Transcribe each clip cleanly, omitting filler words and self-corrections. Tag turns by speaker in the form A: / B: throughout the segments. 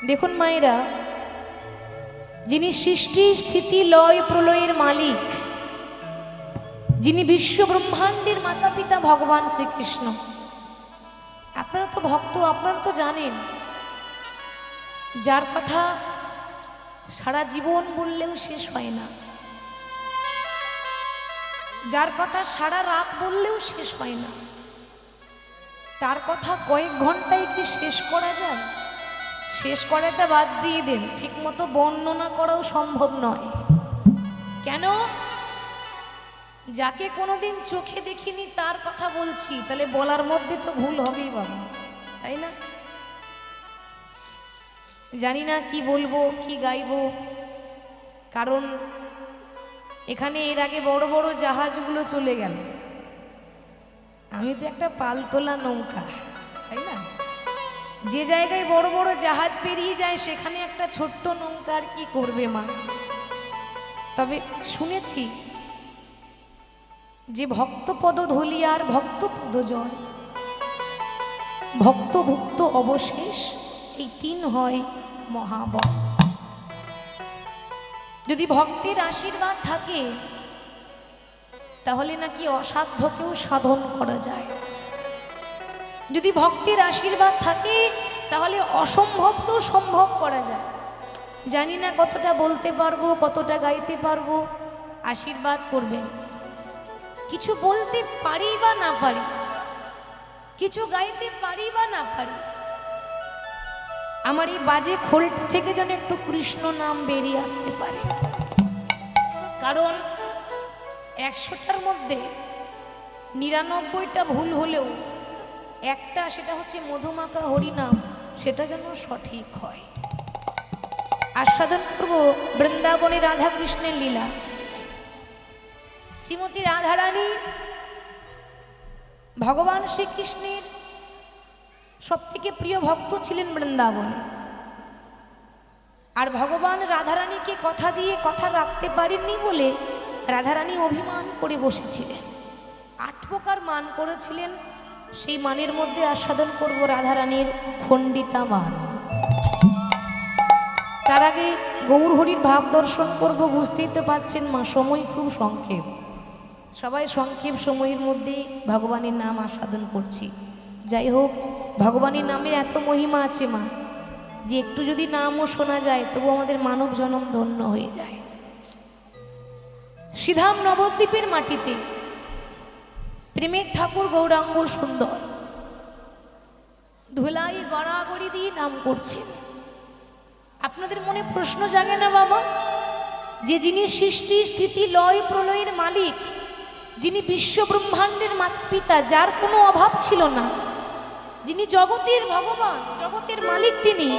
A: দেখুন মায়েরা, যিনি সৃষ্টি স্থিতি লয় প্রলয়ের মালিক, যিনি বিশ্ব ব্রহ্মাণ্ডের মাতা পিতা ভগবান শ্রীকৃষ্ণ, আপনারা তো ভক্ত, আপনারা তো জানেন, যার কথা সারা জীবন বললেও শেষ হয় না, যার কথা সারা রাত বললেও শেষ হয় না, তার কথা কয়েক ঘন্টায় কি শেষ করা যায়? শেষ করাটা বাদ দিয়ে দেন, ঠিক মতো বর্ণনা করাও সম্ভব নয়। কেন? যাকে কোনোদিন চোখে দেখিনি তার কথা বলছি, তাহলে বলার মধ্যে তো ভুল হবেই বাবা, তাই না? জানি না কি বলবো, কি গাইবো, কারণ এখানে এর আগে বড় বড় জাহাজগুলো চলে গেল, আমি তো একটা পালতোলা নৌকা, তাই না? যে জায়গায় বড় বড় জাহাজ পেরিয়ে যায় সেখানে একটা ছোট্ট নৌকা আর কি করবে মা? তবে শুনেছি যে ভক্তপদ ধলিয়ার ভক্তপদ জল, ভক্তভুক্ত অবশেষ, এই তিন হয় মহাবল। যদি ভক্তের আশীর্বাদ থাকে তাহলে নাকি অসাধ্যকেও সাধন করা যায়। যদি ভক্তের আশীর্বাদ থাকে তাহলে অসম্ভবকেও সম্ভব করা যায়। জানি না কতটা বলতে পারবো, কতটা গাইতে পারবো, আশীর্বাদ করবেন। কিছু বলতে পারি বা না পারি, কিছু গাইতে পারি বা না পারি, আমার এই বাজে খোলটা থেকে যেন একটু কৃষ্ণ নাম বেরিয়ে আসতে পারে। কারণ 100টার মধ্যে 99টা ভুল হলেও একটা, সেটা হচ্ছে মধুমাখা হরিনাম, সেটা যেন সঠিক হয়। আস্বাদন করব বৃন্দাবনে রাধা কৃষ্ণের লীলা। শ্রীমতী রাধারানী ভগবান শ্রীকৃষ্ণের সবথেকে প্রিয় ভক্ত ছিলেন বৃন্দাবনে। আর ভগবান রাধারানীকে কথা দিয়ে কথা রাখতে পারেননি বলে রাধারানী অভিমান করে বসেছিলেন, 8 প্রকার মান করেছিলেন। সেই মানের মধ্যে আস্বাদন করব রাধারানীর খণ্ডিতা মান। তার আগে গৌর হরির ভাব দর্শন করব। বুঝতেই তো পারছেন মা, সময় খুব সংক্ষেপ, সবাই সংক্ষেপ সময়ের মধ্যেই ভগবানের নাম আস্বাদন করছি। যাই হোক, ভগবানের নামের এত মহিমা আছে মা, যে একটু যদি নামও শোনা যায় তবু আমাদের মানব জনম ধন্য হয়ে যায়। শ্রীধাম নবদ্বীপের মাটিতে প্রেমের ঠাকুর গৌরাঙ্গ সুন্দর ধুলাই গড়াগড়ি দিয়ে নাম করছেন। আপনাদের মনে প্রশ্ন জাগে না বাবা, যে যিনি সৃষ্টি স্থিতি লয় প্রলয়ের মালিক, যিনি বিশ্ব ব্রহ্মাণ্ডের মাতা পিতা, যার কোনো অভাব ছিল না, যিনি জগতের ভগবান, জগতের মালিক, তিনি,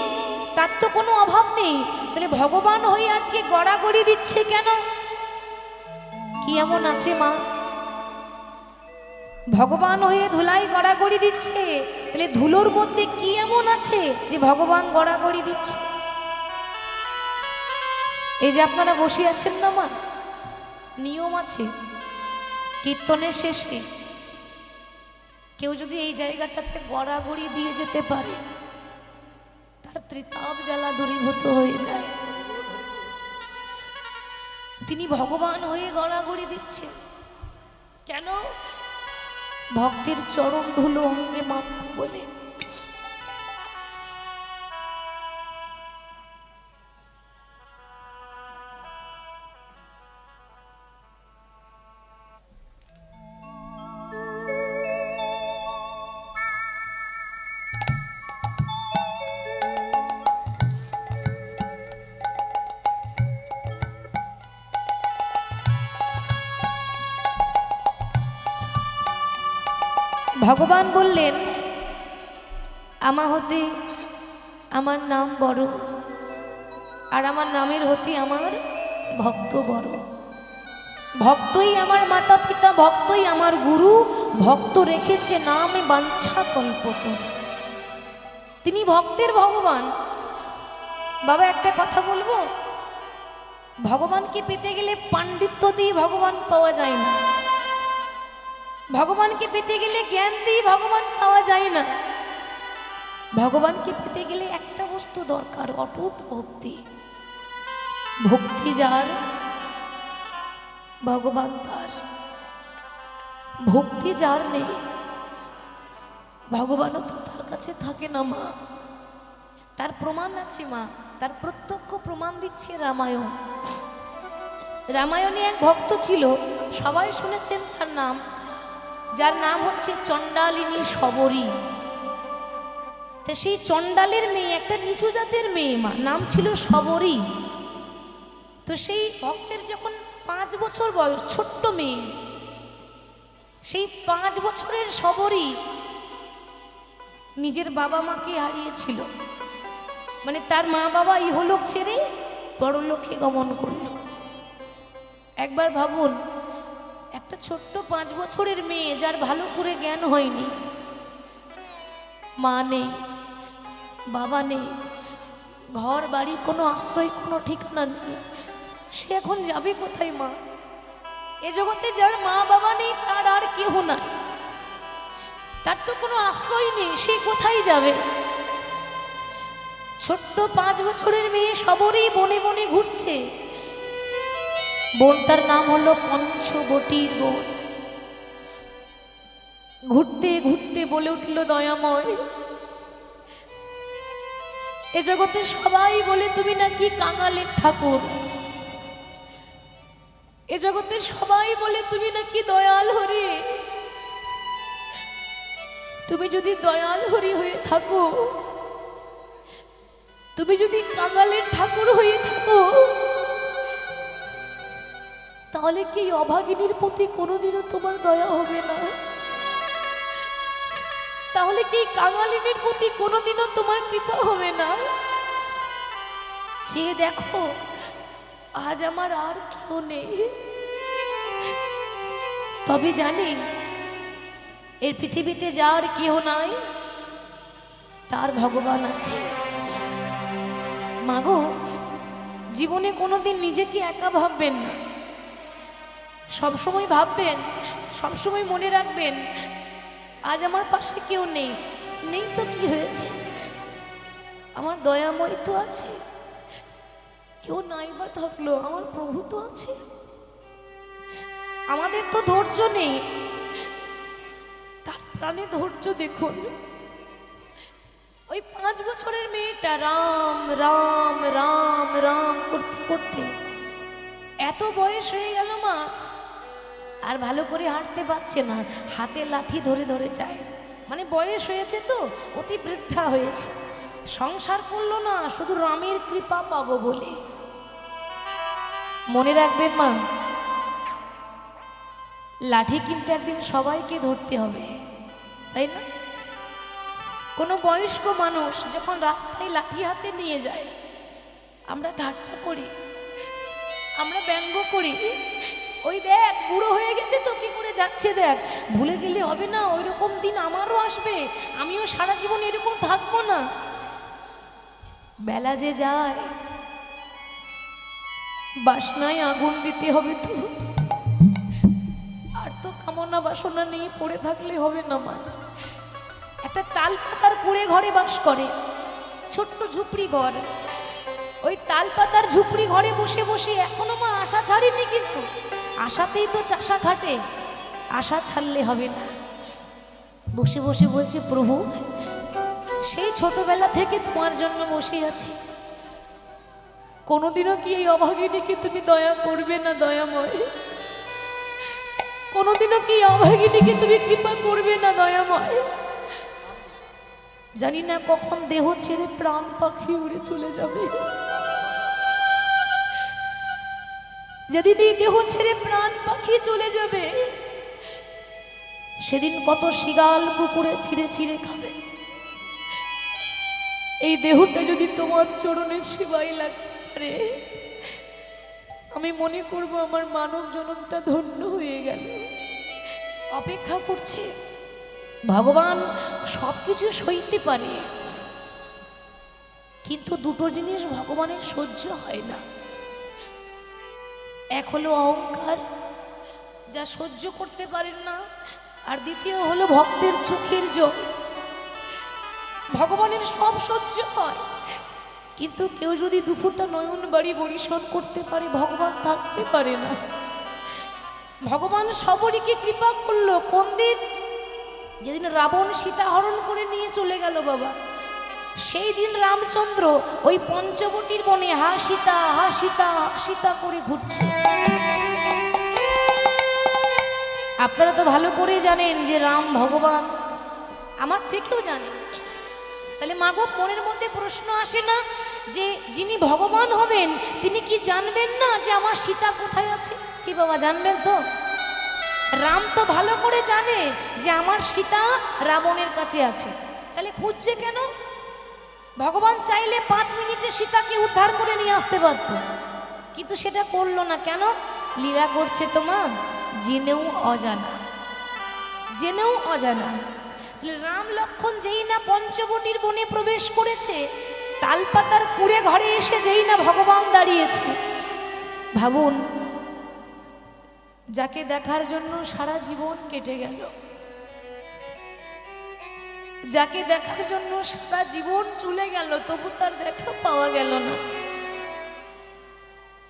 A: তার তো কোনো অভাব নেই, তাহলে ভগবান হয়ে আজকে গড়াগড়ি দিচ্ছে কেন? কি এমন আছে মা? ভগবান হয়ে ধুলাই গড়াগড়ি দিচ্ছে, তাহলে ধুলোর মধ্যে কি এমন আছে যে ভগবান গড়াগড়ি দিচ্ছে? এই যে আপনারা বসে আছেন না মা, নিয়ম আছে, কীর্তনের শেষে কেউ যদি এই জায়গাটাতে গড়াগড়ি দিয়ে যেতে পারে তার ত্রিতাপ জ্বালা দূরীভূত হয়ে যায়। তিনি ভগবান হয়ে গড়াগড়ি দিচ্ছে কেন? ভক্তের চরণ ধুলো অঙ্গে মাখবো বলে। ভগবান বললেন, আমা হতে আমার নাম বড়, আর আমার নামের হতে আমার ভক্ত বড়। ভক্তই আমার মাতা পিতা, ভক্তই আমার গুরু, ভক্ত রেখেছে নামে বাঞ্ছা কল্পতরু। তিনি ভক্তের ভগবান। বাবা একটা কথা বলবো, ভগবানকে পেতে গেলে পাণ্ডিত্য দিয়ে ভগবান পাওয়া যায় না, ভগবানকে পেতে গেলে জ্ঞান দিয়ে ভগবান পাওয়া যায় না। ভগবানকে পেতে গেলে একটা বস্তু দরকার, অটুট ভক্তি। ভক্তি যার ভগবান তার, ভক্তি যার নেই ভগবানও তো তার কাছে থাকে না মা। তার প্রমাণ আছে মা, তার প্রত্যক্ষ প্রমাণ দিচ্ছে রামায়ণ। রামায়ণে এক ভক্ত ছিল, সবাই শুনেছেন তার নাম, যার নাম হচ্ছে চণ্ডালিনী শবরী। তো সেই চণ্ডালের মেয়ে, একটা নিচু জাতের মেয়ে মা, নাম ছিল শবরী। তো সেই ভক্তের যখন 5 বছর বয়স, ছোট্ট মেয়ে, সেই 5 বছরের শবরী নিজের বাবা মাকে হারিয়েছিল। মানে তার মা বাবা ইহলোক ছেড়ে পরলোকে গমন করল। একবার ভাবুন, একটা ছোট্ট 5 বছরের মেয়ে, যার ভালো করে জ্ঞান হয়নি, মা নেই, বাবা নেই, ঘর বাড়ি কোনো আশ্রয়, কোনো ঠিকানা নেই, সে এখন যাবে কোথায় মা? এ জগতে যার মা বাবা নেই তার আর কেহ নাই, তার তো কোনো আশ্রয় নেই, সে কোথায় যাবে? ছোট্ট 5 বছরের মেয়ে শবরী বনে বনে ঘুরছে। বনটার নাম হলো পঞ্চবটির বন। ঘুরতে ঘুরতে বলে উঠল, দয়াময়, এ জগতে সবাই বলে তুমি নাকি কাঙালের ঠাকুর, এ জগতে সবাই বলে তুমি নাকি দয়াল হরি। তুমি যদি দয়াল হরি হয়ে থাকো, তুমি যদি কাঙালের ঠাকুর হয়ে থাকো, তাহলে কি অভাগিনীর প্রতি কোনোদিনও তোমার দয়া হবে না? তাহলে কি কাঙালিনীর প্রতি কোনোদিনও তোমার কৃপা হবে না? চেয়ে দেখো, আজ আমার আর কেউ নেই, তবে জানি এই পৃথিবীতে যার কেউ নাই তার ভগবান আছে। মাগো, জীবনে কোনোদিন নিজেকে একা ভাববেন না, সবসময় ভাববেন, সবসময় মনে রাখবেন, আজ আমার পাশে কেউ নেই, নেই তো কি হয়েছে, আমার দয়াময় তো আছে, কেউ নাই বা থাকলো আমার প্রভু তো আছে। আমাদের তো ধৈর্য নেই, তার প্রাণে ধৈর্য দেখুন। ওই 5 বছরের মেয়েটা রাম রাম রাম রাম করতে করতে এত বয়স হয়ে গেল মা, আর ভালো করে হাঁটতে পারছে না, হাতে লাঠি ধরে ধরে যায়। মানে বয়স হয়েছে তো, অতি বৃদ্ধা হয়েছে, সংসার করলো না শুধু রামের কৃপা পাবো বলে। মনে রাখবেন মা, লাঠি কিন্তু একদিন সবাইকে ধরতে হবে, তাই না? কোনো বয়স্ক মানুষ যখন রাস্তায় লাঠি হাতে নিয়ে যায়, আমরা ঠাট্টা করি, আমরা ব্যঙ্গ করি, ওই দেখ বুড়ো হয়ে গেছে তো কি করে যাচ্ছে দেখ, ভুলে গেলে হবে না, ওই রকম দিন আমারও আসবে, আমিও সারা জীবন এরকম থাকবো না। বেলা যে যায়, বাসনায় আগুন দিতে হবে তো, আর তো কামনা বাসনা নিয়ে পড়ে থাকলে হবে না মা। একটা তাল পাতার কুড়ে ঘরে বাস করে, ছোট্ট ঝুপড়ি ঘর, ওই তাল পাতার ঝুপড়ি ঘরে বসে বসে এখনো মা আশা ছাড়িনি, কিন্তু আশাতেই তো চাষা খাটে, আশা ছাড়লে হবে না। বসে বসে বলছে, প্রভু সেই ছোটবেলা থেকে তোমার জন্য বসে আছি, কোনোদিনও কি এই অভাগিনীকে তুমি দয়া করবে না দয়াময়? কোনোদিনও কি অভাগিনীকে তুমি কৃপা করবে না দয়াময়? জানি না কখন দেহ ছেড়ে প্রাণ পাখি উড়ে চলে যাবে, যেদিন এই দেহ ছেড়ে প্রাণ পাখি চলে যাবে, সেদিন কত শিগাল পুকুরে ছিঁড়ে ছিঁড়ে খাবে। এই দেহটা যদি তোমার চরণের সেবায় লাগতে পারে, আমি মনে করব আমার মানব জনমটা ধন্য হয়ে গেল। অপেক্ষা করছে, ভগবান সবকিছু সইতে পারে, কিন্তু দুটো জিনিস ভগবানের সহ্য হয় না। এক হলো অহংকার, যা সহ্য করতে পারেন না, আর দ্বিতীয় হলো ভক্তের চোখের জল। ভগবানের সব সহ্য হয়, কিন্তু কেউ যদি দুপুরটা নয়ন বাড়ি বরিশন করতে পারে, ভগবান থাকতে পারে না। ভগবান সবরীকে কৃপা করলো কোন দিন? যেদিন রাবণ সীতা হরণ করে নিয়ে চলে গেল বাবা, সেই দিন রামচন্দ্র ওই পঞ্চবটির বনে হা সীতা হা সীতা হা সীতা করে ঘুরছে। আপনারা তো ভালো করে জানেন যে রাম ভগবান, আমার থেকেও জানেন। তাহলে মাগো মনের মধ্যে প্রশ্ন আসে না যে যিনি ভগবান হবেন তিনি কি জানবেন না যে আমার সীতা কোথায় আছে? কি বাবা জানবেন তো? রাম তো ভালো করে জানে যে আমার সীতা রাবণের কাছে আছে, তাহলে খুঁজছে কেন? ভগবান চাইলে 5 মিনিটে সীতাকে উদ্ধার করে নিয়ে আসতে পারত, কিন্তু সেটা করলো না। কেন? লীলা করছে তোমা জেনেও অজানা, জেনেও অজানা। রাম লক্ষণ যেই না পঞ্চবটির বনে প্রবেশ করেছে, তালপাতার কুড়ে ঘরে এসে যেই না ভগবান দাঁড়িয়েছে, ভাবুন, যাকে দেখার জন্য সারা জীবন কেটে গেল, যাকে দেখার জন্য সারা জীবন চলে গেল, তবু তার দেখা পাওয়া গেল না।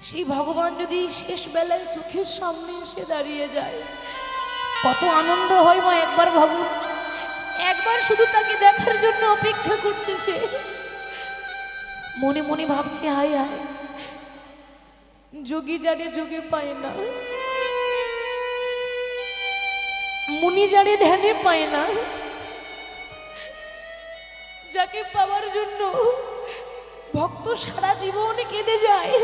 A: সেই ভগবান যদি শেষ বেলায় চোখের সামনে এসে দাঁড়িয়ে যায়, কত আনন্দ হয় মা একবার ভাবুন। একবার শুধু তাকে দেখার জন্য অপেক্ষা করছে সে, মনে মনে ভাবছে হায় হায়, যোগী যারে যোগে পায় না, মুনি যারে ধ্যানে পায় না, যাকে পাওয়ার জন্য ভক্ত সারা জীবন কেঁদে যায়,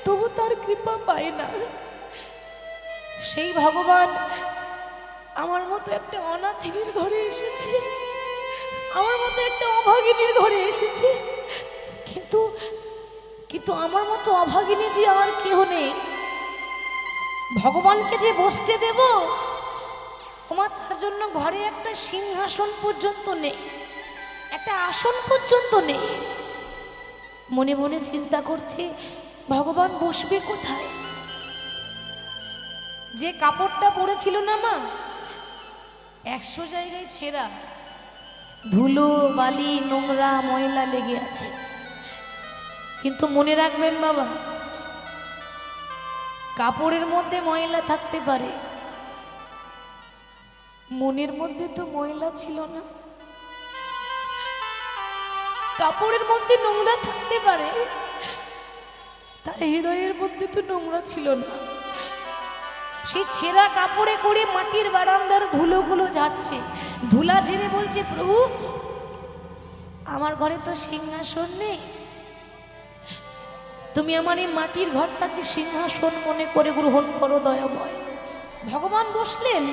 A: তবু তার কৃপা পায় না। সেই ভগবান আমার মতো একটা অনাথিনীর ঘরে এসেছে, আমার মতো একটা অভাগিনীর ঘরে এসেছে, কিন্তু কিন্তু আমার মতো অভাগিনী যে আর কেউ নেই। ভগবানকে যে বসতে দেব, তোমার তার জন্য ঘরে একটা সিংহাসন পর্যন্ত নেই, একটা আসন পর্যন্ত নেই। মনে মনে চিন্তা করছে ভগবান বসবে কোথায়? যে কাপড়টা পরেছিল না মা, 100 জায়গায় ছেঁড়া, ধুলো বালি নোংরা ময়লা লেগে আছে। কিন্তু মনে রাখবেন বাবা, কাপড়ের মধ্যে ময়লা থাকতে পারে, মনের মধ্যে তো ময়লা ছিল না। কাপড়ের মধ্যে নোংরা থাকতে পারে, তার হৃদয়ের মধ্যে তো নোংরা ছিল না। সেই ছেঁড়া কাপড়ে করে মাটির বারান্দার ধুলোগুলো ঝাড়ছে, ধুলা ঝেড়ে বলছে প্রভু আমার ঘরে তো সিংহাসন নেই, তুমি আমার এই মাটির ঘরটাকে সিংহাসন মনে করে গ্রহণ করো দয়াময়। ভগবান বসলেন,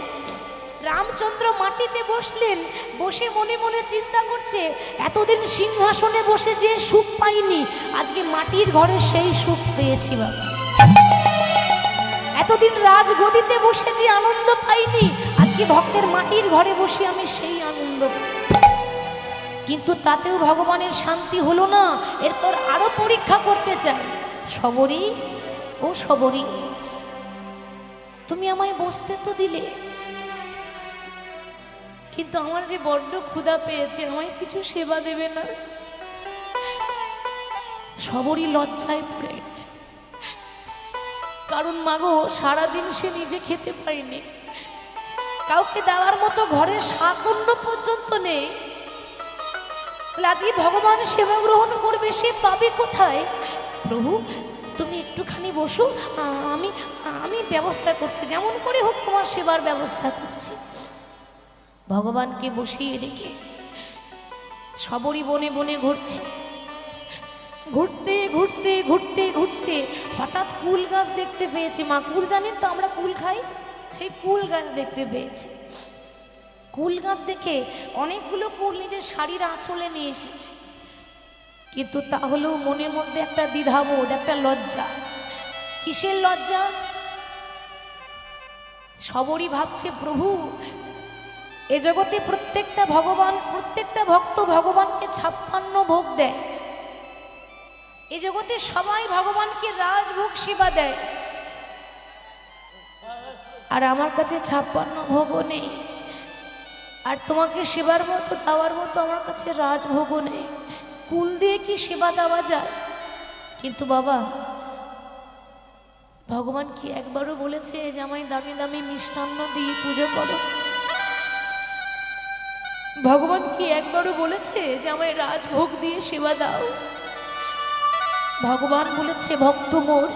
A: রামচন্দ্র মাটিতে বসলেন, বসে মনে মনে চিন্তা করছে এতদিন সিংহাসনে বসে যে সুখ পাইনি, আজকে মাটির ঘরে সেই সুখ পেয়েছি বাবা। এতদিন রাজগদিতে বসে যে আনন্দ পাইনি, আজকে ভক্তের মাটির ঘরে বসে আমি সেই আনন্দ পেয়েছি। কিন্তু তাতেও ভগবানের শান্তি হলো না, এরপর আরো পরীক্ষা করতে চাই। সবরী ও সবরী, তুমি আমায় বসতে তো দিলে, কিন্তু আমার যে বড্ড ক্ষুধা পেয়েছে, আমায় কিছু সেবা দেবে না? সবরী লজ্জায় পড়ে গেছে, কারণ মাগো সারাদিন সে নিজে খেতে পায়নি, কাউকে দেওয়ার মতো ঘরে শাকন্য পর্যন্ত নেই। আজকে ভগবান সেবা গ্রহণ করবে, সে পাবে কোথায়? প্রভু তুমি একটুখানি বসো, আমি আমি ব্যবস্থা করছি, যেমন করে হোক তোমার সেবার ব্যবস্থা করছি। ভগবানকে বসিয়ে রেখে সবরী বনে বনে ঘুরছে। ঘুরতে ঘুরতে ঘুরতে ঘুরতে হঠাৎ কুল গাছ দেখতে পেয়েছি। মা কুল জানেন তো, আমরা কুল খাই, সেই কুল গাছ দেখতে পেয়েছি। কুল গাছ দেখে অনেকগুলো কুল নিজের শাড়ির আঁচলে নিয়ে এসেছে, কিন্তু তাহলেও মনের মধ্যে একটা দ্বিধাবোধ, একটা লজ্জা। কিসের লজ্জা? সবরই ভাবছে প্রভু এ জগতে প্রত্যেকটা ভক্ত ভগবানকে 56 ভোগ দেয়, এ জগতে সবাই ভগবানকে রাজভোগ সেবা দেয়, আর আমার কাছে 56 ভোগও নেই। আর তোমাকে সেবার মতো দেওয়ার মতো আমার কাছে রাজভোগও নেই। কুল দিয়ে কি সেবা দেওয়া যায়? কিন্তু বাবা, ভগবান কি একবারও বলেছে যে আমায় দামি দামি মিষ্টান্ন দিয়ে পুজো করো? ভগবান কি একবারও বলেছে যে আমায় রাজভোগ দিয়ে সেবা দাও? ভগবান বলেছে, ভক্ত মোর,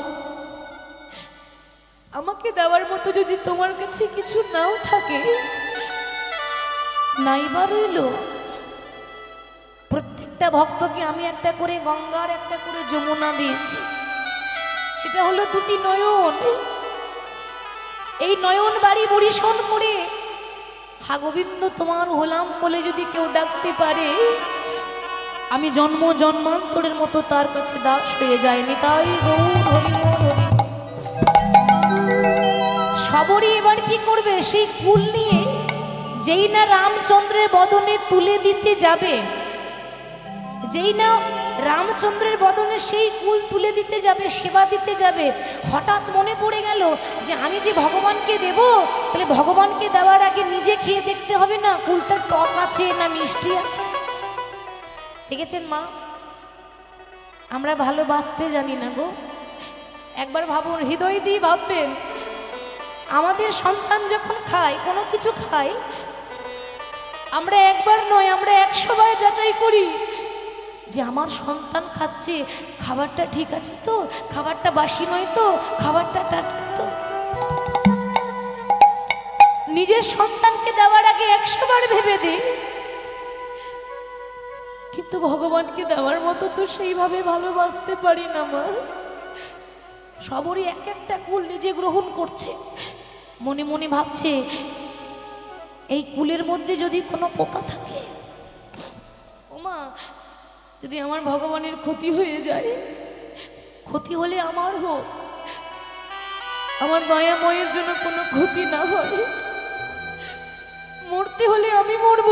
A: আমাকে দেওয়ার মতো যদি তোমার কাছে কিছু নাও থাকে, নাইবা রইল, প্রত্যেকটা ভক্তকে আমি একটা করে গঙ্গার একটা করে যমুনা দিয়েছি। সেটা হলো দুটি নয়ন। এই নয়ন বাড়ি বরিশন করে হা গোবিন্দ তোমার হলাম বলে যদি কেউ ডাকতে পারে, আমি জন্ম জন্মান্তরের মতো তার কাছে দাস হয়ে যায়নি। তাই গৌর হরি হরি। সবরই এবার কি করবে? সেই কুল নিয়ে যেই না রামচন্দ্রের বদনে তুলে দিতে যাবে, যেই না রামচন্দ্রের বদনে সেই কুল তুলে দিতে যাবে, সেবা দিতে যাবে, হঠাৎ মনে পড়ে গেল যে আমি যে ভগবানকে দেব, তাহলে ভগবানকে দেওয়ার আগে নিজে খেয়ে দেখতে হবে না কুলটা টক আছে না মিষ্টি আছে। দেখেছেন মা, আমরা ভালোবাসতে জানি না গো। একবার ভাবুন, হৃদয় দিয়ে ভাববেন, আমাদের সন্তান যখন খায়, কোনো কিছু খায়, আমরা একবার নয়, আমরা 100 বার যাচাই করি যে আমার সন্তান খাচ্ছে, খাবারটা ঠিক আছে তো, খাবারটা বাসি নয় তো, খাবারটা টাটকা তো। নিজের সন্তানকে দেওয়ার আগে 100 বার ভেবে দিই। কিন্তু ভগবানকে দেওয়ার মতো তো সেইভাবে ভালোবাসতে পারি না মা। সবরই এক একটা কুল নিজে গ্রহণ করছে, মনে মনে ভাবছে এই কুলের মধ্যে যদি কোনো পোকা থাকে, ওমা যদি আমার ভগবানের ক্ষতি হয়ে যায়, ক্ষতি হলে আমার হোক, আমার দয়াময়ের জন্য কোনো ক্ষতি না হয়, মরতে হলে আমি মরব,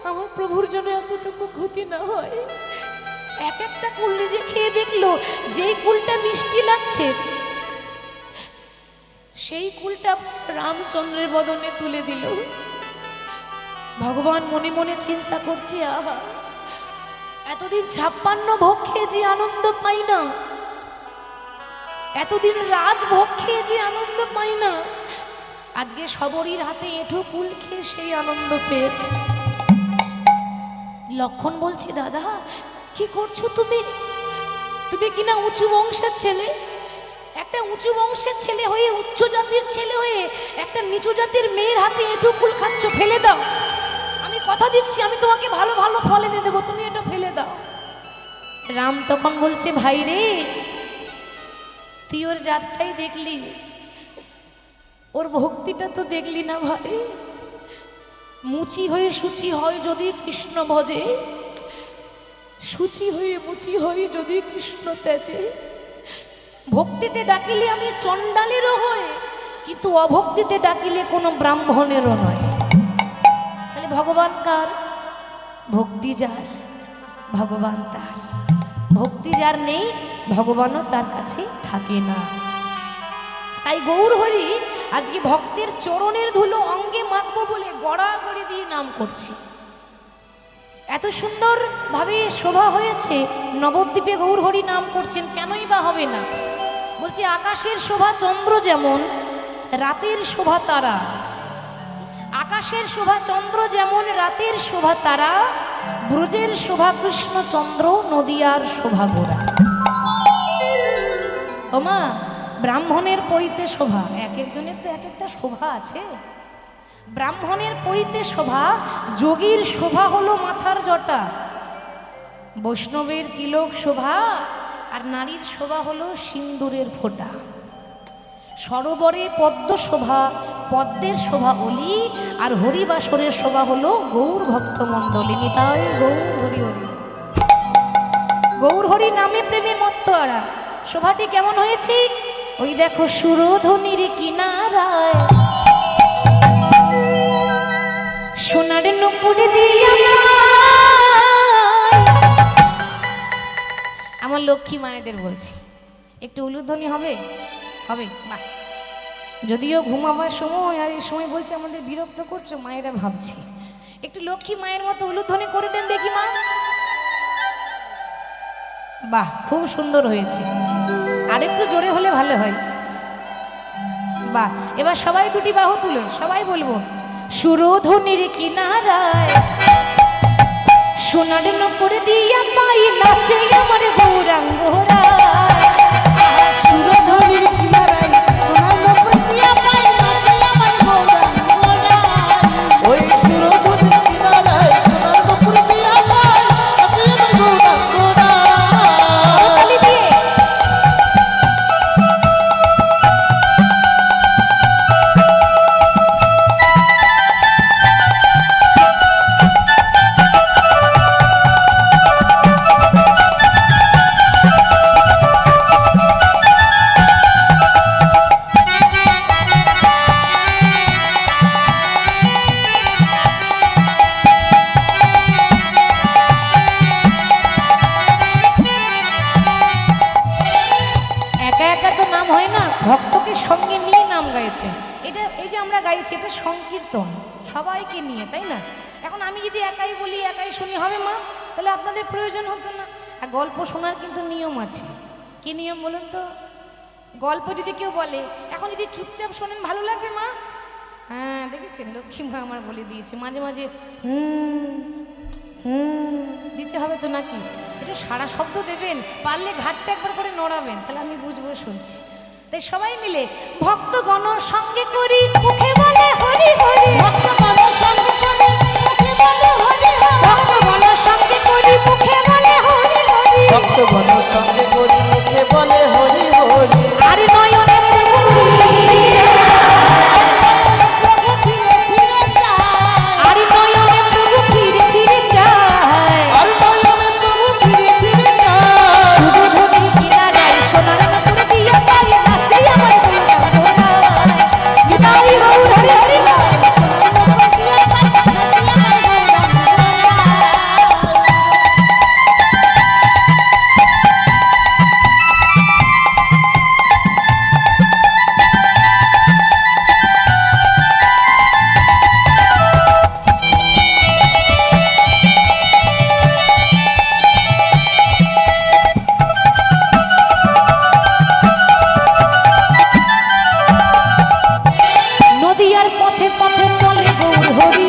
A: আমার প্রভুর জন্য এতটুকু ক্ষতি না হয়। এক একটা কুল নিজে খেয়ে দেখলো, যেই কুলটা মিষ্টি লাগছে সেই কুলটা রামচন্দ্রের বদনে তুলে দিল। ভগবান মনে মনে চিন্তা করছে, আহা, এতদিন 56 ভোগ খেয়ে যে আনন্দ পাই না, এতদিন রাজভোগ খেয়ে যে আনন্দ পাই না, আজকে সবরীর হাতে এঁঠো কুল খেয়ে সেই আনন্দ পেয়েছে। লক্ষণ বলছি, দাদা কি করছো তুমি? তুমি কিনা উঁচু বংশের ছেলে, একটা উঁচু বংশের ছেলে হয়ে, উচ্চ জাতির ছেলে হয়ে একটা নিচু জাতির মেয়ের হাতে এঁঠো কুল খাচ্ছ, ফেলে দাও। আমি কথা দিচ্ছি, আমি তোমাকে ভালো ভালো ফল এনে দেবো, তুমি এটা ফেলে দাও। রাম তখন বলছে, ভাই রে, তুই ওর জাতটাই দেখলি, ওর ভক্তিটা তো দেখলি না ভাই। মুচি হয়ে সূচি হয় যদি কৃষ্ণ ভজে, সূচি হয়ে মুচি হয়ে যদি কৃষ্ণ তেজে। ভক্তিতে ডাকিলে আমি চণ্ডালেরও হই, কিন্তু অভক্তিতে ডাকিলে কোনো ব্রাহ্মণেরও নয়। তাহলে ভগবান কার? ভক্তি যার, ভগবান তার। ভক্তি যার নেই, ভগবানও তার কাছে থাকে না। তাই গৌর হরি আজকে ভক্তের চরণের ধুলো অঙ্গে মাখবো বলে গড়াগড়ি দিয়ে নাম করছি। এত সুন্দর ভাবে শোভা হয়েছে, নবদ্বীপে গৌর হরি নাম করছেন, কেনই বা হবে না? বলছি, আকাশের শোভা চন্দ্র যেমন, রাতের শোভা তারা। আকাশের শোভা চন্দ্র যেমন, রাতের শোভা তারা, ব্রজের শোভা কৃষ্ণ চন্দ্র, নদিয়ার শোভা গোরা। ওমা, ব্রাহ্মণের পৈতে শোভা, এক একজনের তো এক একটা শোভা আছে। ব্রাহ্মণের পৈতে শোভা, যোগীর শোভা হলো মাথার জটা, বৈষ্ণবের তিলক শোভা, আর নারীর শোভা হলো সিন্দুরের ফোঁটা। সরোবরে পদ্ম শোভা, পদ্মের শোভা অলি, আর হরিবাসরের শোভা হলো গৌর ভক্ত মণ্ডলিনী। তাই গৌর হরি হরি, গৌর হরি নামে প্রেমে মত্ত আরা। শোভাটি কেমন হয়েছে? ওই দেখো সুরধনির কিনারায় সোনার নুপুর দিয়া, আমার লক্ষ্মী মায়েদের বলছি, একটু উলুধ্বনি হবে? হবে? বাহ, যদিও ঘুমাবার সময়, আর এই সময় বলছে আমাদের বিরক্ত করছো, মায়েরা ভাবছি একটু লক্ষ্মী মায়ের মতো উলুধ্বনি করে দেন দেখি মা। বাহ, খুব সুন্দর হয়েছে, আর একটু জোরে হলে ভালো হয়। বাহ, এবার সবাই দুটি বাহু তুলে সবাই বলবো, সুরধনির কিনারায় সোনার নকর দিয়া পাই নাচে আমার গৌরাঙ্গরা। সুরধনির কিনারায় সোনার নকর দিয়া পাই নাচে আমার গৌরাঙ্গরা।
B: ওই সুরধনির কিনারায় সোনার নূপুর দিয়া পাই নাচে আমার গৌরাঙ্গরা।
A: তালি দিয়ে ভক্তকে সঙ্গে নিয়ে নাম গাইছে। এটা এই যে আমরা গাইছি এটা সংকীর্তন, সবাইকে নিয়ে, তাই না? এখন আমি যদি একাই বলি একাই শুনি হবে মা? তাহলে আপনাদের প্রয়োজন হতো না। আর গল্প শোনার কিন্তু নিয়ম আছে। কি নিয়ম বলুন তো? গল্প যদি কেউ বলে, এখন যদি চুপচাপ শোনেন ভালো লাগবে মা? হ্যাঁ, দেখেছেন লক্ষ্মী মা আমার বলে দিয়েছে, মাঝে মাঝে দিতে হবে তো নাকি? একটু সারা শব্দ দেবেন, পারলে ঘাটটা একবার করে নড়াবেন, তাহলে আমি বুঝবো শুনছি। তাই সবাই মিলে ভক্তগণ সঙ্গে করি মুখে বলে হরি হরি, ভক্তগণ সঙ্গে করি মুখে বলে হরি হরি, ভক্তগণ সঙ্গে করি মুখে বলে হরি হরি,
B: ভক্তগণ সঙ্গে করি মুখে বলে হরি হরি।
A: আর নয়নে প্রভু ফিরে চায়, আর নয়নে প্রভু ফিরে ফিরে চায়,
B: আর নয়নে প্রভু ফিরে ফিরে চায়।
A: সুরধনির কিনারায় সোনার নূপুর দিয়া পাই নাচে আমার গৌরাঙ্গরা। নিতাই গৌর হরি হরি বল, সোনার নূপুর দিয়া পাই নাচে আমার নদিয়ার পথে পথে চলে গৌর হরি,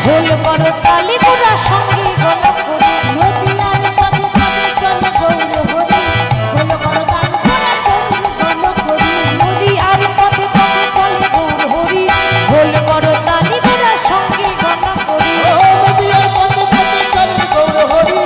A: ঢোল বড় তালে গোড়া সঙ্গে গণ করি। নদিয়ার পথে পথে চলে গৌর হরি, ঢোল বড় তালে গোড়া সঙ্গে গণ করি। নদিয়ার পথে পথে চলে গৌর হরি, ঢোল বড় তালে গোড়া সঙ্গে গণ করি।
B: ও নদিয়ার পথে পথে চলে গৌর হরি,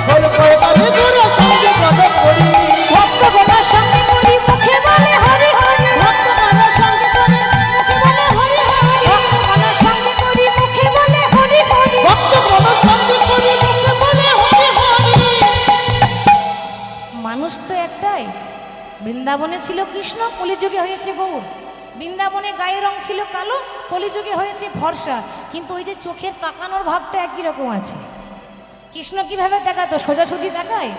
B: ঢোল বড় তালে গোড়া সঙ্গে গণ করি।
A: ভক্তগণ সঙ্গে করি মুখে বলে হরি হরি, ভক্তগণ সঙ্গে করি মুখে বলে হরি হরি, ভক্তগণ সঙ্গে করি মুখে বলে হরি হরি,
B: ভক্তগণ সঙ্গে করি মুখে বলে হরি হরি।
A: মানুষ তো একটাই। বৃন্দাবনে ছিল কৃষ্ণ, কলিযুগে হয়েছে গৌর। বৃন্দাবনে গায়ের রং ছিল কালো, কলিযুগে হয়েছে ফর্সা, কিন্তু ওই যে চোখের তাকানোর ভাবটা একই রকম আছে। কৃষ্ণ কিভাবে তাকাতো? সোজাসুজি তাকায়।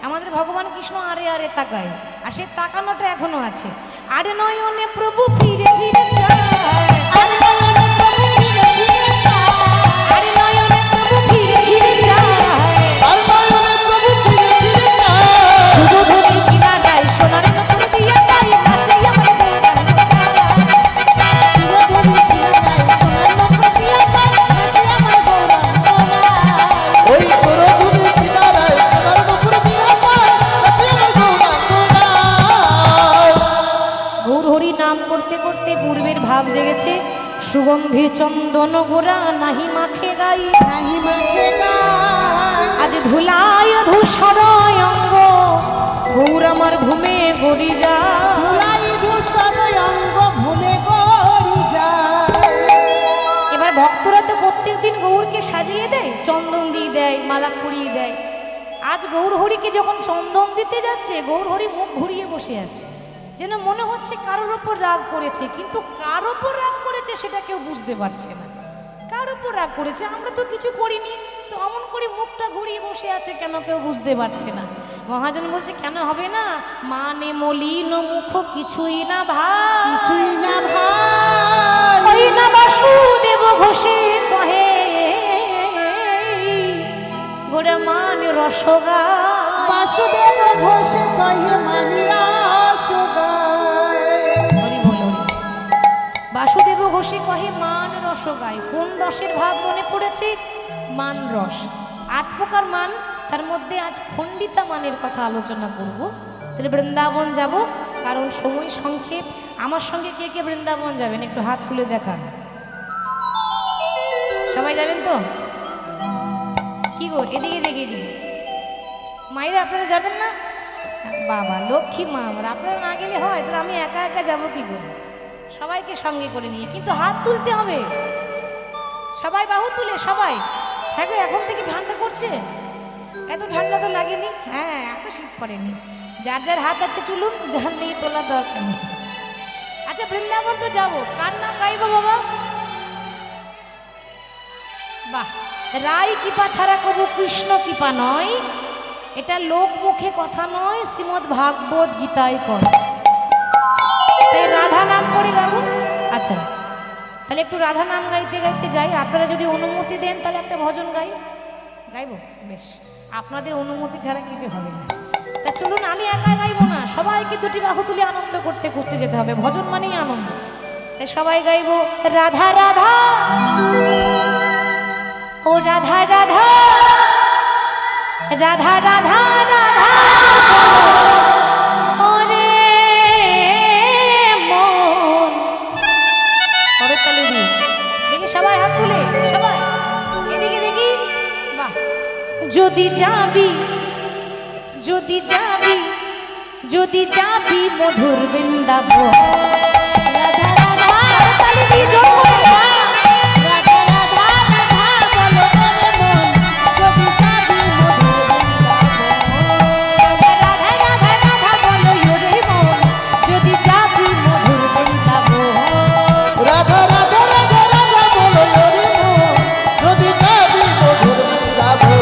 A: আমাদের ভগবান কৃষ্ণ আরে আরে তাকায়, আর সে তাকানোটা এখনো আছে। আরে নয়নে প্রভু ফিরে ফিরে চায়, আরে নয়নে প্রভু ফিরে ফিরে চায়, আরে নয়নে প্রভু ফিরে ফিরে চায়,
B: আর নয়নে প্রভু ফিরে ফিরে চায়।
A: সুরধনির কিনারায় সোনার নূপুর দিয়া পাই নাচে আমার গৌরাঙ্গরা। সুরধনির কিনারায় সোনার নূপুর দিয়া পাই নাচে আমার গৌরাঙ্গরা।
B: ওই সুরধুনির কিনারায় সোনার নূপুর দিয়া পাই নাচে আমার গৌরাঙ্গরা।
A: গৌর হরি নাম করতে করতে পূর্বের ভাব জেগেছে। সুগন্ধি চন্দন গোরা নাহি মাখে গাই,
B: নাহি মাখে গায়।
A: আজ ধুলায় ধূসরয় অঙ্গ, গৌর আমার ঘুমে গড়ি যায়।
B: ধুলাই ধূসর অঙ্গ ভুলে গড়ি যায়।
A: এবার ভক্তরা তো প্রত্যেকদিন গৌরকে সাজিয়ে দেয়, চন্দন দিয়ে দেয়, মালা পরিয়ে দেয়। আজ গৌর হরিকে যখন চন্দন দিতে যাচ্ছে, গৌর হরি মুখ ঘুরিয়ে বসে আছে, যেন মনে হচ্ছে কারোর ওপর রাগ করেছে, কিন্তু কার ওপর রাগ করেছে সেটা কেউ বুঝতে পারছে না। কার ওপর রাগ করেছে? আমরা তো কিছু করিনি, তো অমন করে মুখটা ঘুরিয়ে বসে আছে কেন কেউ বুঝতে পারছে না। মহাজন বলছে কেন হবে না, মানে মলিন মুখ কিছুই না ভাই,
B: কিছুই না ভাই।
A: ওই না বাসুদেব ঘোষে কহে গোড়া মান রসগায়,
B: বাসুদেব ঘোষে কহে মানিরা সুগায়।
A: হরি বল হরি। বাসুদেব ঘোষে কহে মান রসগায়, কোন রসের ভাগ মনে পড়েছে? মান রস। 8 প্রকার মান, তার মধ্যে আজ খণ্ডিতা মানের কথা আলোচনা করব। তাহলে বৃন্দাবন যাব, কারণ সময় সংক্ষেপ। আমার সঙ্গে কে কে বৃন্দাবন যাবেন একটু হাত তুলে দেখান। সবাই যাবেন তো? কি গো, এদিকে দেখে দিন মায়েরা, আপনারা যাবেন না? বাবা লক্ষ্মী মা আমার, আপনারা না গেলে হয়? তাহলে আমি একা একা যাবো কি করে? সবাইকে সঙ্গে করে নিয়ে, কিন্তু হাত তুলতে হবে সবাই, বাহু তুলে সবাই। হ্যাঁ গো, এখন থেকে ঠান্ডা করছে, এত ঠান্ডা তো লাগেনি। হ্যাঁ, এত শীত পড়েনি। যার যার হাত আছে চুলুন, যার নেই তোলার দরকার নেই। আচ্ছা, বৃন্দাবন তো যাবো, কার নাম গাইবো বাবা? বাহ, রায় কৃপা ছাড়া কবু কৃষ্ণ কৃপা নয়, এটা লোক মুখে কথা নয়, শ্রীমদ্ ভাগবত গীতায় কর। তাই রাধা নাম করে গাবো। আচ্ছা, তাহলে একটু রাধা নাম গাইতে গাইতে যাই। আপনারা যদি অনুমতি দেন তাহলে একটা ভজন গাইবো। বেশ, আপনাদের অনুমতি ছাড়া কিছু হবে না। তা চলুন, আমি একা গাইবো না, সবাইকে দুটি বাহু তুলে আনন্দ করতে করতে যেতে হবে। ভজন মানেই আনন্দ, তাই সবাই গাইবো রাধা রাধা, ও রাধা রাধা, রাধা রাধা রাধা, ওরে মন। পরের তালে দিই, দেখি সবাই হাত তুলে, সবাই এদিকে দেখি। বাহ, যদি যাবি, যদি যাবি, যদি যাবি মধুর বৃন্দাবন, রাধা রাধা তালি দিয়ে জোর করে গা। রাধা রাধা রাধা বলো রে মন, যদি যাবি মধুর বৃন্দাবন। রাধা রাধা রাধা বলো রে মন, যদি যাবি মধুর বৃন্দাবন।
B: রাধা রাধা রাধা রাধা বলো রে মন, যদি যাবি মধুর বৃন্দাবন।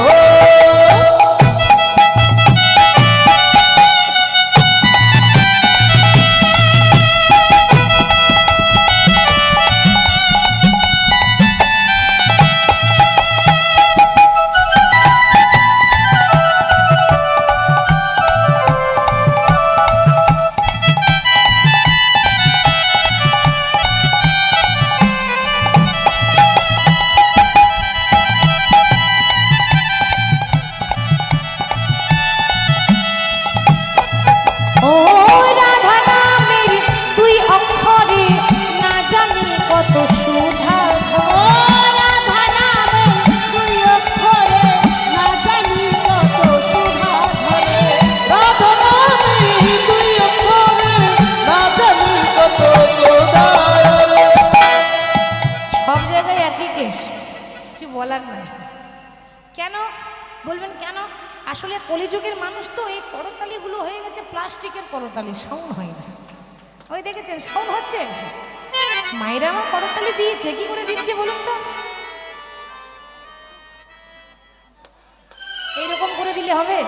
A: ও রাধা নামের 2 অক্ষরে না জানি কত সুধা ঝরে। রাধা নামের 2 অক্ষরে না জানি কত সুধা ঝরে।
B: রাধা নামে 2 অক্ষরে না জানি কত সুধারে।
A: সব জায়গায় একই কেস, কিছু বলার নাই। কেন বলবেন কেন? আসলে কলিযুগের মানুষ তো এই করতালিগুলো হয়ে গেছে প্লাস্টিকের করতালি, সাউন্ড হয় না। ওই দেখেছেন সাউন্ড হচ্ছে? মায়েরা আমার করতালি দিয়েছে, কি করে দিচ্ছে বলুন তো? এইরকম করে দিলে হবে?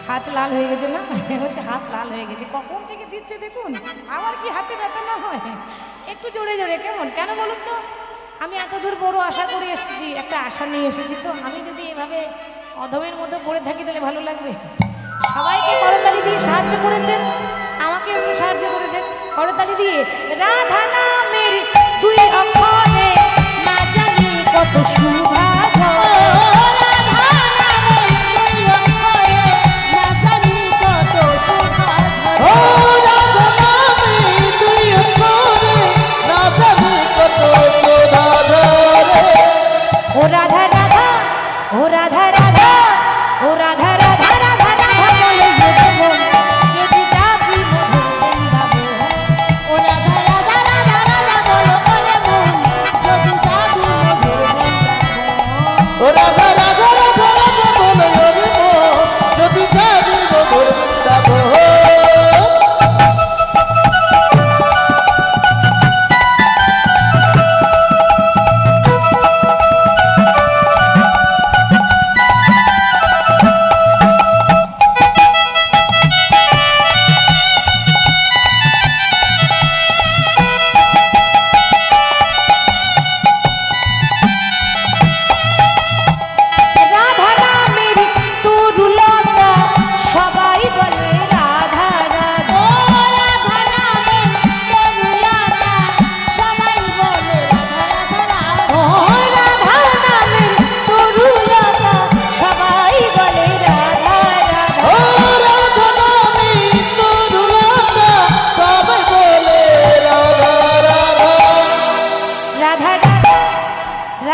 A: হাত লাল হয়ে গেছে না? হচ্ছে হাত লাল হয়ে গেছে, কখন থেকে দিচ্ছে দেখুন। আবার কি হাতে ব্যথা না হয়? একটু জোরে জোরে কেমন, কেন বলুন তো? আমি এত দূর বড় আশা করে এসেছি, একটা আশা নিয়ে এসেছি, তো আমি যদি এভাবে অধমের মধ্যে পড়ে থাকি তাহলে ভালো লাগবে? সবাইকে করতালি দিয়ে সাহায্য করেছেন, আমাকে একটু সাহায্য করে দেন করতালি দিয়ে। রাধা নামের 2 অক্ষরে না জানি কত শুভা ঝরে। রাধা নামের 2 অক্ষরে না জানি কত শুভা
B: ও
A: ঝরে।
B: রাধা নামে 2 অক্ষরে না জানি কত সুধারে।
A: ও রাধা রাধা, ও রাধা রাধা, ও রাধা রাধা রাধা রাধা বলে রে মন, যদি যাবি মধুর বৃন্দাবন। ও রাধা রাধা রাধা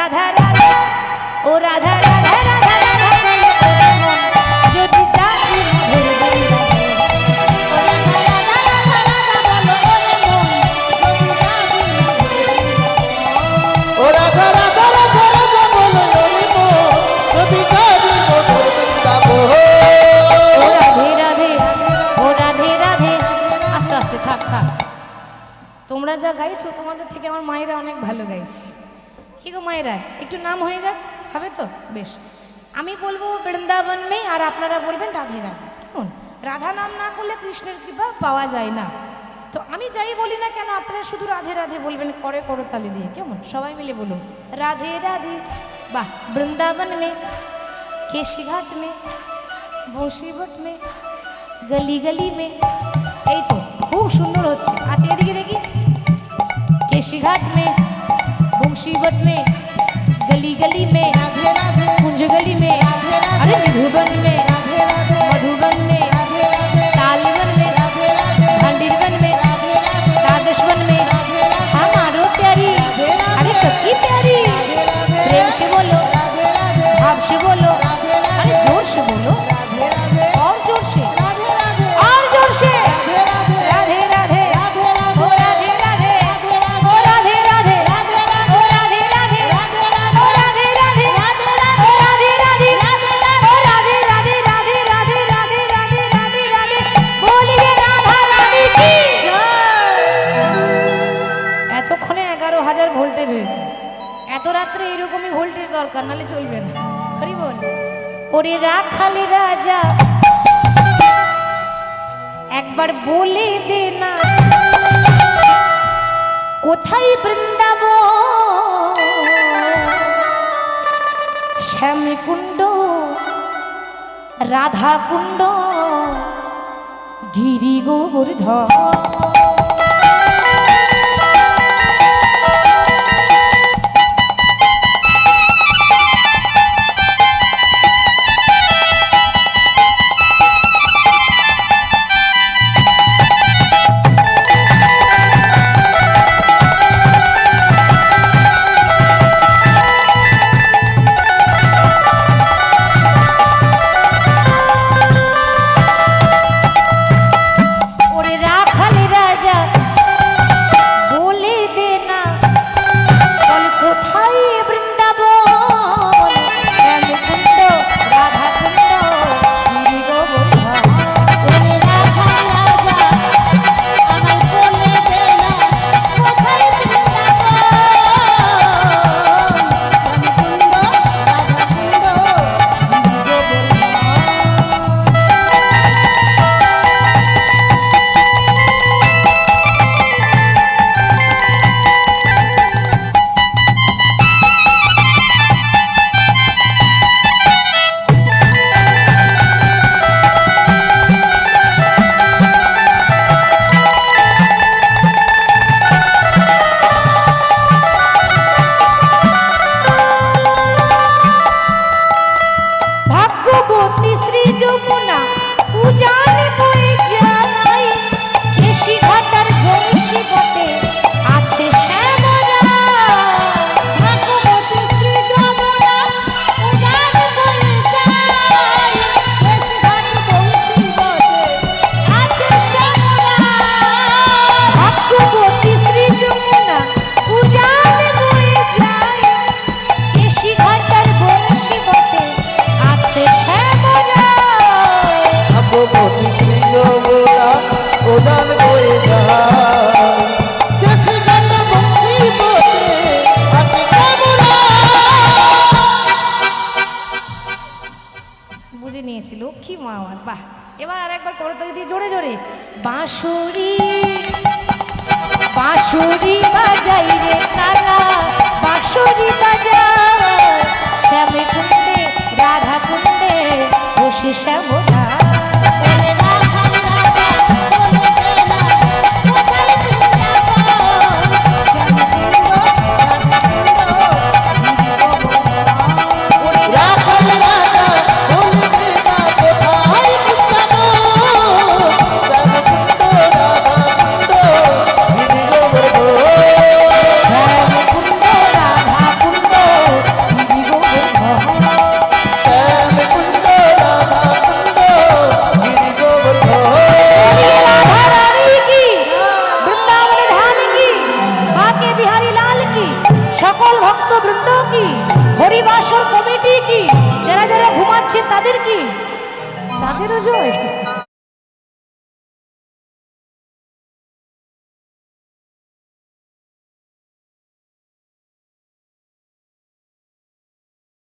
A: রাধা রাধা ও রাধা রাধা রাধা রাধা বলো ওরে মন যদি যাবি মধুর বৃন্দাবন। ও রাধা রাধা রাধা রাধা বলো ওরে মন যদি যাবি মধুর বৃন্দাবন।
B: ও রাধা রাধা রাধা রাধা বলে ওরে মন যদি যাবি মধুর বৃন্দাবন।
A: ও রাধে রাধে ও রাধে রাধে। আস্তে আস্তে থাক থাক, তোমরা যা গাইছো তোমাদের থেকে আমার মায়েরা অনেক ভালো গাইছে। কি গো মায়েরা, একটু নাম হয়ে যাক, হবে তো? বেশ, আমি বলবো বৃন্দাবন মে আর আপনারা বলবেন রাধে রাধে। কেমন? রাধা নাম না করলে কৃষ্ণের কৃপা পাওয়া যায় না। তো আমি যাই বলি না কেন আপনারা শুধু রাধে রাধে বলবেন করে করতালি দিয়ে। কেমন? সবাই মিলে বলুন রাধে রাধে। বাহ, বৃন্দাবন মে, কেশিঘাট মে, বংশীবট মে, গলি গলি মে। এই তো খুব সুন্দর হচ্ছে। আচ্ছা এদিকে দেখি, केशीघाट में, बंशीवट में, गली गली में,
B: রাধে রাধে
A: कुंज गली में,
B: राधे राधे,
A: अरे मधुबन में,
B: রাধে রাধে,
A: मधुबन में,
B: রাধে রাধে,
A: तालवन में,
B: রাধে রাধে,
A: भांडीरवन में,
B: রাধে রাধে,
A: द्वादशवन में,
B: রাধে রাধে,
A: हमारो प्यारी,
B: राधे राधे,
A: अरे सबकी प्यारी,
B: রাধে রাধে,
A: प्रेम से बोलो,
B: রাধে রাধে,
A: भाव से बोलो,
B: রাধে রাধে,
A: अरे जोर से बोलो,
B: রাধে রাধে,
A: और जोर से,
B: রাধে রাধে,
A: और जोर से,
B: রাধে রাধে,
A: राधे राधे,
B: রাধে
A: ओ राधे राधे, ओ राधे राधे, ओ राधे राधे, ओ राधे राधे, ओ राधे राधे, ओ राधे राधे, राधे राधे, राधे राधे, राधे राधे, बोलिए राधा रानी की এতক্ষণে 11,000 ভোল্টেজ হয়েছে। এত রাত্রে এরকমই ভোল্টেজ দরকার, নালে চলবে না। হরি বল। ওরে রাখাল রাজা একবার বলে দে না কোথায় বৃন্দাবন, শ্যামকুণ্ড, রাধা কুণ্ড, গিরি গোবর্ধন। ওরে রাখাল রাজা বলে দে না বল কোথায় বৃন্দাবন, শ্যামকুণ্ড, রাধাকুণ্ড, গিরি গোবর্ধন। ওরে রাখাল রাজা আমায় বলে দে না কোথায় বৃন্দাবন, শ্যামকুণ্ড, রাধাকুণ্ড, গিরি গোবর্ধন। ভাগ্যবতী শ্রী যমুনা উজান বয়ে যায়, কেশিঘাটার বংশী বটে আছে শ্যামরা। ভাগ্যবতী শ্রী যমুনা উজান বয়ে যায়, কেশিঘাট বংশী বটে আছে শ্যামরা। ভাগ্যবতী শ্রী যমুনা উজান বয়ে যায়, কেশিঘাটার বংশী বটে আছে শ্যামরা।
B: ভগবতী শ্রী যমুনা উদান বয়ে যায়, কেশিঘাট বংশী বটে আছে শ্যামলা।
A: বুঝে নিয়েছি, লক্ষ্মী মা আমার। বাহ, এবার আর একবার করতালি দিয়ে জোরে জোরে বাঁশুরি, বাঁশুরি বাজাই রে কালা, বাঁশুরি বাজাই, শ্যামকুণ্ডে, রাধা কুণ্ডে বসে শ্যামলা। ওরে রাখাল রাজা বলে দে না কোথায় বৃন্দাবন, শ্যামকুণ্ড, রাধাকুণ্ড, গিরি গোবর্ধন। ওরে
B: রাখাল রাজা বলে দে না কোথায় বৃন্দাবন, শ্যামকুণ্ড, রাধাকুণ্ড, গিরি গোবর্ধন।
A: সকল ভক্তবৃন্দ কি, হরিবাসর কমিটি কি, যারা যারা ঘুমাচ্ছে তাদের কি, তাদেরও জয়।